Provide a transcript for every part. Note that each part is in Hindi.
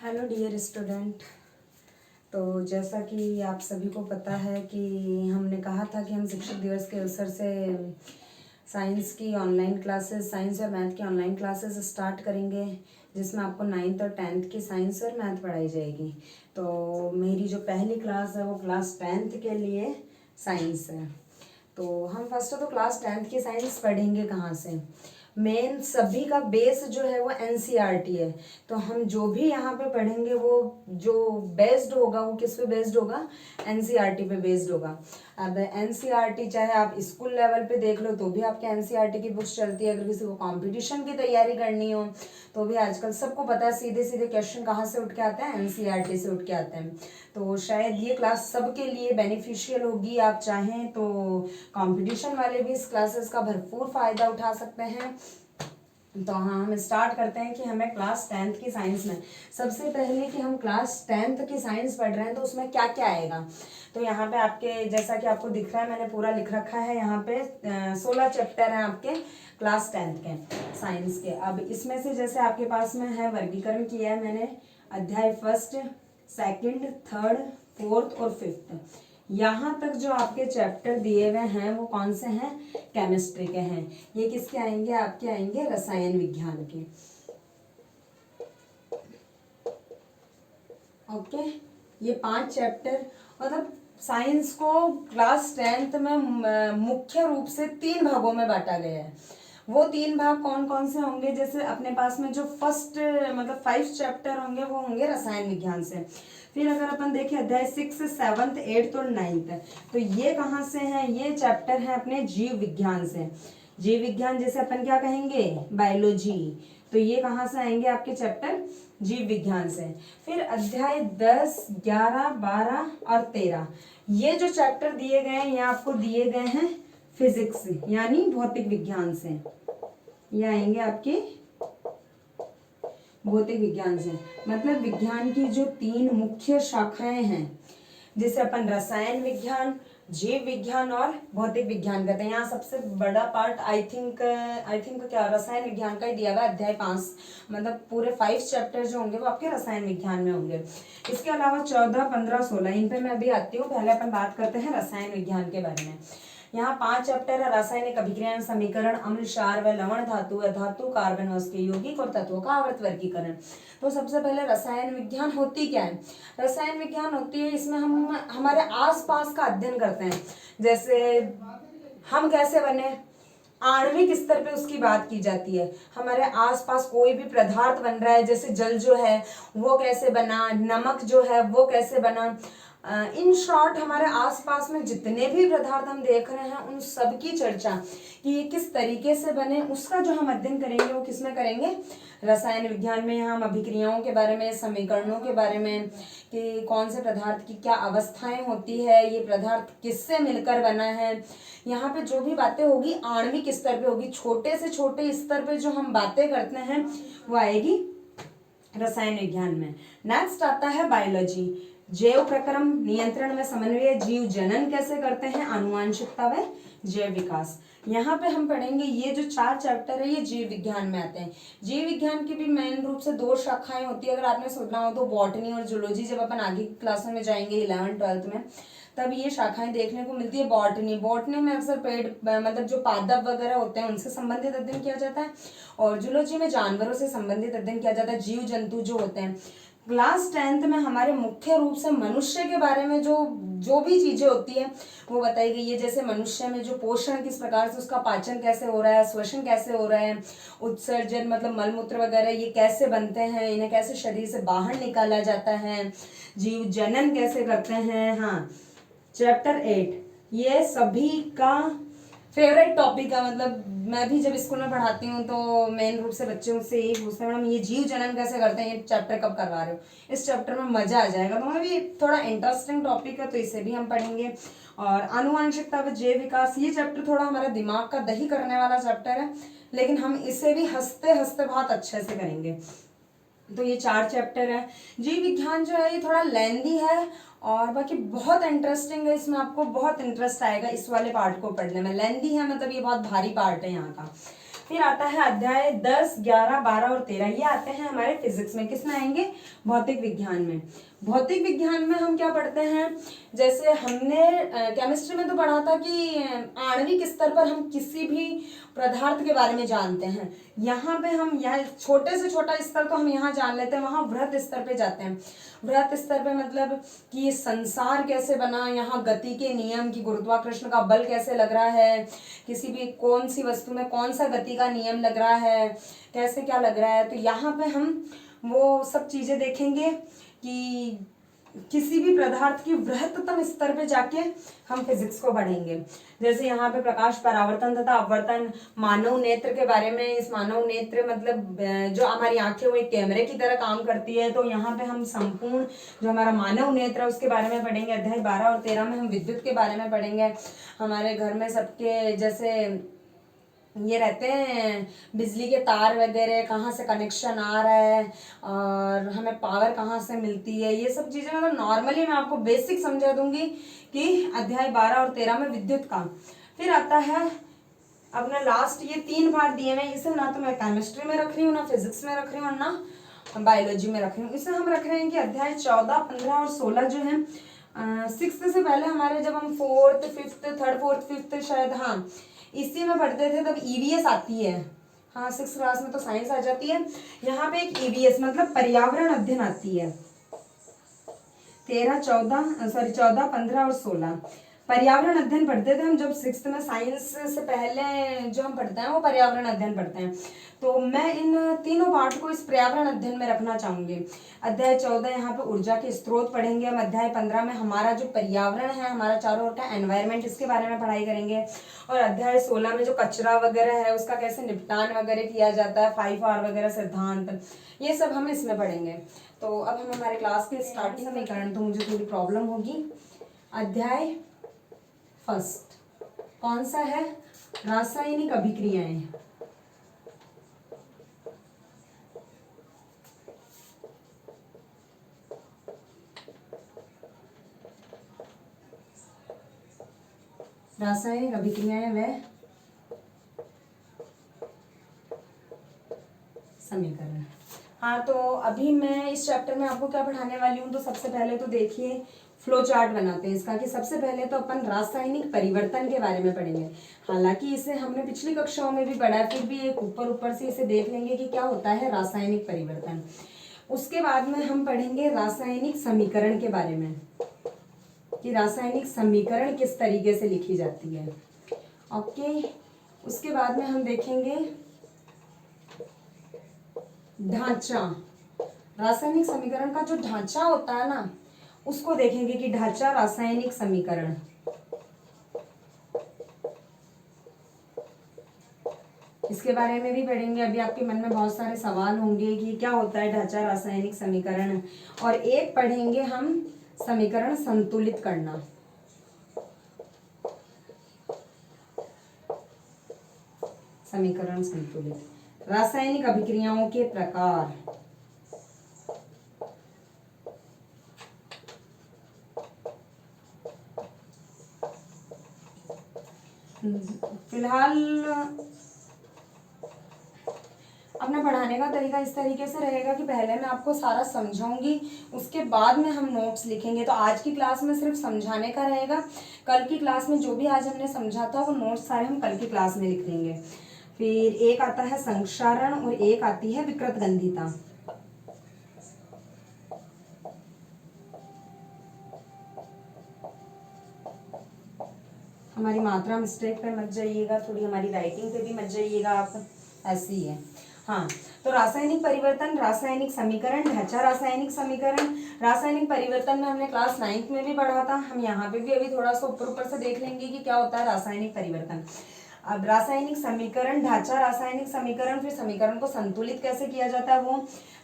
Hello dear student. तो जैसा कि आप सभी को पता है कि हमने कहा था कि हम शिक्षक दिवस के अवसर से साइंस की ऑनलाइन क्लासेस, साइंस और मैथ की ऑनलाइन क्लासेस स्टार्ट करेंगे, जिसमें आपको 9th और 10th की साइंस और मैथ पढ़ाई जाएगी। तो मेरी जो पहली क्लास है वो क्लास 10th के लिए साइंस है। तो हम फर्स्ट तो क्लास 10th की साइंस पढ़ेंगे कहाँ से। मेन सभी का बेस जो है वो एनसीईआरटी है। तो हम जो भी यहाँ पे पढ़ेंगे वो जो बेस्ड होगा वो किस पे बेस्ड होगा, एनसीईआरटी पे बेस्ड होगा। अब एनसीईआरटी चाहे आप स्कूल लेवल पे देख लो तो भी आपके एनसीईआरटी की बुक्स चलती है। अगर किसी को कंपटीशन की तैयारी करनी हो तो भी आजकल सबको पता है सीधे सीधे क्वेश्चन कहाँ से उठ के आते हैं, एनसीईआरटी से उठ के आते हैं। तो शायद ये क्लास सबके लिए बेनिफिशियल होगी। आप चाहें तो कंपटीशन वाले भी इस क्लासेस का भरपूर फायदा उठा सकते हैं। तो हाँ, हम स्टार्ट करते हैं कि हमें क्लास 10th की साइंस में सबसे पहले कि हम क्लास 10th की साइंस पढ़ रहे हैं तो उसमें क्या क्या आएगा। तो यहाँ पे आपके जैसा कि आपको दिख रहा है, मैंने पूरा लिख रखा है। यहाँ पे 16 चैप्टर हैं आपके क्लास 10th के साइंस के। अब इसमें से जैसे आपके पास में है वर्गीकरण किया है मैंने, अध्याय 1st, 2nd, 3rd, 4th और 5th। यहाँ तक जो आपके चैप्टर दिए हुए हैं वो कौन से हैं, केमिस्ट्री के हैं। ये किसके आएंगे, आपके आएंगे रसायन विज्ञान के। ओके, ये 5 चैप्टर, मतलब साइंस को क्लास 10th में मुख्य रूप से 3 भागों में बांटा गया है। वो 3 भाग कौन कौन से होंगे, जैसे अपने पास में जो फर्स्ट मतलब 5 चैप्टर होंगे वो होंगे रसायन विज्ञान से। फिर अगर अपन देखें अध्याय 6, 7th, 8th और 9th, तो ये कहाँ से हैं, ये चैप्टर हैं अपने जीव विज्ञान से। जीव विज्ञान जैसे अपन क्या कहेंगे, बायोलॉजी। तो ये कहाँ से आएंगे आपके चैप्टर, जीव विज्ञान से। फिर अध्याय 10, 11, 12 और 13, ये जो चैप्टर दिए गए हैं ये आपको दिए गए हैं फिजिक्स यानी भौतिक विज्ञान से। ये आएंगे आपके भौतिक विज्ञान से, मतलब विज्ञान की जो 3 मुख्य शाखाएं हैं, जिसे अपन रसायन विज्ञान, जीव विज्ञान और भौतिक विज्ञान कहते हैं। यहाँ सबसे बड़ा पार्ट आई थिंक क्या रसायन विज्ञान का ही दिया हुआ है, अध्याय 5, मतलब पूरे 5 चैप्टर जो होंगे वो आपके रसायन विज्ञान में होंगे। इसके अलावा 14, 15, 16 इन पे मैं अभी आती हूँ। पहले अपन बात करते हैं रसायन विज्ञान के बारे में। यहाँ 5 चैप्टर है, रासायनिक अभिक्रिया, समीकरण, अम्ल, क्षार व लवण, धातु, अधातु, कार्बन व उसके यौगिक और तत्वों का आवर्त वर्गीकरण। तो सबसे पहले रसायन विज्ञान होती क्या है, रसायन विज्ञान होती है इसमें हम हमारे आसपास का अध्ययन करते हैं। जैसे हम कैसे बने, आणविक स्तर पे उसकी बात की जाती है। हमारे आसपास कोई भी पदार्थ बन रहा है, जैसे जल जो है वो कैसे बना, नमक जो है वो कैसे बना। इन शॉर्ट हमारे आसपास में जितने भी पदार्थ हम देख रहे हैं उन सब की चर्चा कि ये किस तरीके से बने, उसका जो हम अध्ययन करेंगे वो किसमें करेंगे, रसायन विज्ञान में। यहाँ हम अभिक्रियाओं के बारे में, समीकरणों के बारे में, कि कौन से पदार्थ की क्या अवस्थाएं होती है, ये पदार्थ किससे मिलकर बना है। यहाँ पे जो भी बातें होगी आणविक स्तर पे होगी, छोटे से छोटे स्तर पे जो हम बातें करते हैं वो आएगी रसायन विज्ञान में। नेक्स्ट आता है बायोलॉजी, जैव प्रक्रम, नियंत्रण में समन्वय, जीव जनन कैसे करते हैं, आनुवांशिकता व जैव विकास। यहाँ पे हम पढ़ेंगे ये जो 4 चैप्टर है ये जीव विज्ञान में आते हैं। जीव विज्ञान की भी मेन रूप से 2 शाखाएं होती है। अगर आपने सुना हो तो बॉटनी और जूलॉजी, जब अपन आगे की क्लासों में जाएंगे 11th 12th में तब ये शाखाएं देखने को मिलती है। बॉटनी में अक्सर पेड़ मतलब जो पादप वगैरह होते हैं उनसे संबंधित अध्ययन किया जाता है, और जूलॉजी में जानवरों से संबंधित अध्ययन किया जाता है, जीव जंतु जो होते हैं। क्लास 10th में हमारे मुख्य रूप से मनुष्य के बारे में जो भी चीजें होती है वो बताई गई है। जैसे मनुष्य में जो पोषण किस प्रकार से, उसका पाचन कैसे हो रहा है, श्वसन कैसे हो रहा है, उत्सर्जन मतलब मलमूत्र वगैरह ये कैसे बनते हैं, इन्हें कैसे शरीर से बाहर निकाला जाता है, जीव जनन कैसे करते हैं। हाँ, चैप्टर 8 ये सभी का फेवरेट टॉपिक है। मतलब मैं भी जब स्कूल में पढ़ाती हूँ तो मेन रूप से बच्चे मुझसे यही पूछते हैं, मैडम ये जीव जनन कैसे करते हैं, ये चैप्टर कब करवा रहे हो। इस चैप्टर में मजा आ जाएगा। तो भी थोड़ा इंटरेस्टिंग टॉपिक है तो इसे भी हम पढ़ेंगे। और आनुवांशिकता व जैव विकास, ये चैप्टर थोड़ा हमारा दिमाग का दही करने वाला चैप्टर है, लेकिन हम इसे भी हंसते हंसते बहुत अच्छे से करेंगे। तो ये 4 चैप्टर है। जीव विज्ञान जो है ये थोड़ा लेंदी है और बाकी बहुत इंटरेस्टिंग है। इसमें आपको बहुत इंटरेस्ट आएगा इस वाले पार्ट को पढ़ने में। लेंदी है मतलब ये बहुत भारी पार्ट है यहाँ का। फिर आता है अध्याय 10, 11, 12 और 13, ये आते हैं हमारे फिजिक्स में। किस में आएंगे? भौतिक विज्ञान में। भौतिक विज्ञान में हम क्या पढ़ते हैं, जैसे हमने केमिस्ट्री में तो पढ़ा था कि आणविक स्तर पर हम किसी भी पदार्थ के बारे में जानते हैं। यहाँ पे हम यहाँ छोटे से छोटा स्तर तो हम यहाँ जान लेते हैं, वहाँ वृहत स्तर पे जाते हैं। वृहत स्तर पे मतलब कि ये संसार कैसे बना, यहाँ गति के नियम की गुरुत्वाकर्षण का बल कैसे लग रहा है, किसी भी कौन सी वस्तु में कौन सा गति का नियम लग रहा है, कैसे क्या लग रहा है। तो यहाँ पे हम वो सब चीजें देखेंगे कि किसी भी पदार्थ की वृहत्तम स्तर पे जाके हम फिजिक्स को पढ़ेंगे। जैसे यहाँ पे प्रकाश परावर्तन तथा अपवर्तन, मानव नेत्र के बारे में। इस मानव नेत्र मतलब जो हमारी आंखें वो एक कैमरे की तरह काम करती है, तो यहाँ पे हम संपूर्ण जो हमारा मानव नेत्र है उसके बारे में पढ़ेंगे। अध्याय 12 और 13 में हम विद्युत के बारे में पढ़ेंगे। हमारे घर में सबके जैसे ये रहते हैं बिजली के तार वगैरह, कहाँ से कनेक्शन आ रहा है और हमें पावर कहाँ से मिलती है, ये सब चीज़ें मतलब नॉर्मली मैं आपको बेसिक समझा दूंगी कि अध्याय 12 और 13 में विद्युत का। फिर आता है अपना लास्ट, ये 3 पार्ट दिए हैं, इसे ना तो मैं केमिस्ट्री में रख रही हूँ, ना फिजिक्स में रख रही हूँ, ना बायोलॉजी में रख रही हूँ। इसे हम रख रहे हैं कि अध्याय 14, 15 और 16 जो है 6th से पहले हमारे जब हम 4th, 5th, 3rd, 4th, 5th शायद, हाँ इसी में पढ़ते थे, तब ईवीएस आती है। हाँ 6th क्लास में तो साइंस आ जाती है। यहाँ पे एक ईवीएस मतलब पर्यावरण अध्ययन आती है। 14, 15 और 16 पर्यावरण अध्ययन पढ़ते थे हम जब 6th में। साइंस से पहले जो हम पढ़ते हैं वो पर्यावरण अध्ययन पढ़ते हैं। तो मैं इन तीनों पार्ट को इस पर्यावरण अध्ययन में रखना चाहूंगी। अध्याय 14 यहाँ पे ऊर्जा के स्रोत पढ़ेंगे हम। अध्याय 15 में हमारा जो पर्यावरण है, हमारा चारों ओर का एनवायरमेंट, इसके बारे में पढ़ाई करेंगे। और अध्याय 16 में जो कचरा वगैरह है उसका कैसे निपटान वगैरह किया जाता है, 5R वगैरह सिद्धांत, ये सब हम इसमें पढ़ेंगे। तो अब हम हमारे क्लास के स्टार्टिंग में कारण तो मुझे थोड़ी प्रॉब्लम होगी। अध्याय 1 कौन सा है? रासायनिक अभिक्रियाएं। रासायनिक अभिक्रियाएं व समीकरण। हाँ तो अभी मैं इस चैप्टर में आपको क्या पढ़ाने वाली हूँ, तो सबसे पहले तो देखिए फ्लो चार्ट बनाते हैं इसका, कि सबसे पहले तो अपन रासायनिक परिवर्तन के बारे में पढ़ेंगे। हालांकि इसे हमने पिछली कक्षाओं में भी पढ़ा है, फिर भी एक ऊपर से इसे देख लेंगे कि क्या होता है रासायनिक परिवर्तन। उसके बाद में हम पढ़ेंगे रासायनिक समीकरण के बारे में, कि रासायनिक समीकरण किस तरीके से लिखी जाती है। ओके, उसके बाद में हम देखेंगे ढांचा। रासायनिक समीकरण का जो ढांचा होता है ना, उसको देखेंगे कि ढांचा रासायनिक समीकरण। इसके बारे में भी पढ़ेंगे। अभी आपके मन में बहुत सारे सवाल होंगे कि क्या होता है ढांचा रासायनिक समीकरण। और एक पढ़ेंगे हम समीकरण संतुलित करना। समीकरण संतुलित, रासायनिक अभिक्रियाओं के प्रकार। फिलहाल अपना पढ़ाने का तरीका इस तरीके से रहेगा कि पहले मैं आपको सारा समझाऊंगी, उसके बाद में हम नोट्स लिखेंगे। तो आज की क्लास में सिर्फ समझाने का रहेगा, कल की क्लास में जो भी आज हमने समझा था वो नोट्स सारे हम कल की क्लास में लिख देंगे। फिर एक आता है संक्षारण और एक आती है विकृतगंधिता। हमारी मात्रा मिस्टेक पे मत जाइएगा, थोड़ी हमारी राइटिंग पे भी मत जाइएगा आप, ऐसी है। हाँ तो रासायनिक परिवर्तन, रासायनिक समीकरण, ढांचा रासायनिक समीकरण। रासायनिक परिवर्तन में हमने क्लास 9th में भी पढ़ा था, हम यहाँ पे भी अभी थोड़ा सा ऊपर से देख लेंगे कि क्या होता है रासायनिक परिवर्तन। अब रासायनिक समीकरण, ढांचा रासायनिक समीकरण, फिर समीकरण को संतुलित कैसे किया जाता है वो,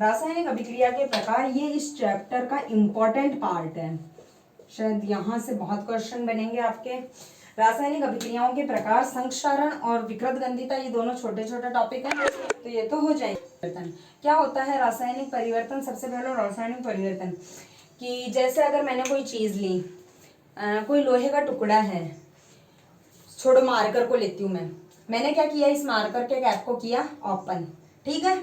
रासायनिक अभिक्रिया के प्रकार, ये इस चैप्टर का इम्पोर्टेंट पार्ट है। शायद यहाँ से बहुत क्वेश्चन बनेंगे आपके। रासायनिक अभिक्रियाओं के प्रकार, संक्षारण और विकृतगंधिता, ये दोनों छोटे छोटे टॉपिक हैं, तो ये तो हो जाएंगे। क्या होता है रासायनिक परिवर्तन? सबसे पहले रासायनिक परिवर्तन कि जैसे अगर मैंने कोई चीज ली, कोई लोहे का टुकड़ा है, छोड़ो मार्कर को लेती हूँ मैं, मैंने क्या किया, इस मार्कर के कैप को किया ओपन, ठीक है।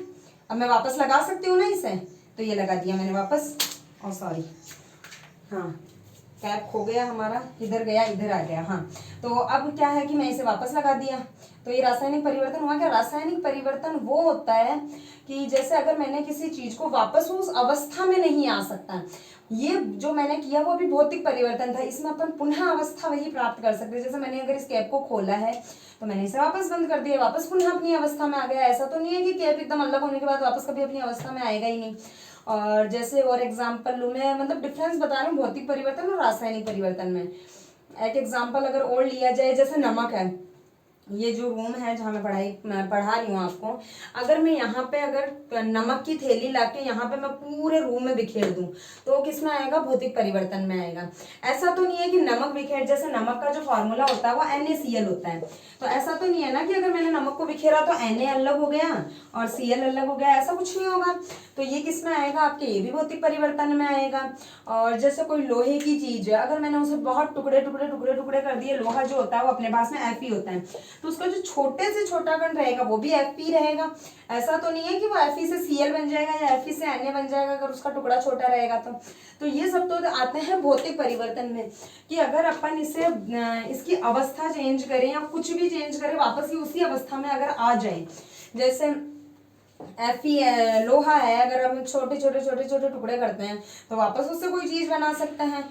अब मैं वापस लगा सकती हूँ ना इसे, तो ये लगा दिया मैंने वापस। और सॉरी, हाँ कैप खो गया हमारा, इधर गया इधर आ गया, हाँ। तो अब क्या है कि मैं इसे वापस लगा दिया, तो ये रासायनिक परिवर्तन हुआ क्या। रासायनिक परिवर्तन वो होता है कि जैसे अगर मैंने किसी चीज को वापस उस अवस्था में नहीं आ सकता, ये जो मैंने किया वो अभी भौतिक परिवर्तन था, इसमें अपन पुनः अवस्था वही प्राप्त कर सकते हैं। जैसे मैंने अगर इस कैप को खोला है तो मैंने इसे वापस बंद कर दिया, वापस पुनः अपनी अवस्था में आ गया। ऐसा तो नहीं है कि कैप एकदम अलग होने के बाद वापस कभी अपनी अवस्था में आएगा ही नहीं। और जैसे और एग्जाम्पल लूँ मैं, मतलब डिफरेंस बता रही हूँ भौतिक परिवर्तन और रासायनिक परिवर्तन में। एक एग्जाम्पल अगर और लिया जाए, जैसे नमक है, ये जो रूम है जहाँ मैं पढ़ा रही हूँ आपको, अगर मैं यहाँ पे अगर नमक की थैली लाके यहाँ पे मैं पूरे रूम में बिखेर दूँ तो वो किस में आएगा, भौतिक परिवर्तन में आएगा। ऐसा तो नहीं है कि नमक बिखेर, जैसे नमक का जो फॉर्मूला होता है वो NaCl होता है, तो ऐसा तो नहीं है ना कि अगर मैंने नमक को बिखेरा तो Na अलग हो गया और Cl अलग हो गया, ऐसा कुछ नहीं होगा। तो ये किस में आएगा आपके, ये भी भौतिक परिवर्तन में आएगा। और जैसे कोई लोहे की चीज है, अगर मैंने उसे बहुत टुकड़े टुकड़े टुकड़े टुकड़े कर दिए, लोहा जो होता है वो अपने पास में Fe होता है, तो उसका जो छोटे से छोटा कण रहेगा वो भी Fe रहेगा। ऐसा तो नहीं है कि वो Fe से Cl बन जाएगा या Fe से Na बन जाएगा अगर उसका टुकड़ा छोटा रहेगा तो ये सब तो आते हैं भौतिक परिवर्तन में, कि अगर अपन इसे इसकी अवस्था चेंज करें या कुछ भी चेंज करें, वापस ही उसी अवस्था में अगर आ जाए। जैसे Fe है, लोहा है, अगर हम छोटे छोटे छोटे छोटे टुकड़े करते हैं तो वापस उससे कोई चीज बना सकते हैं।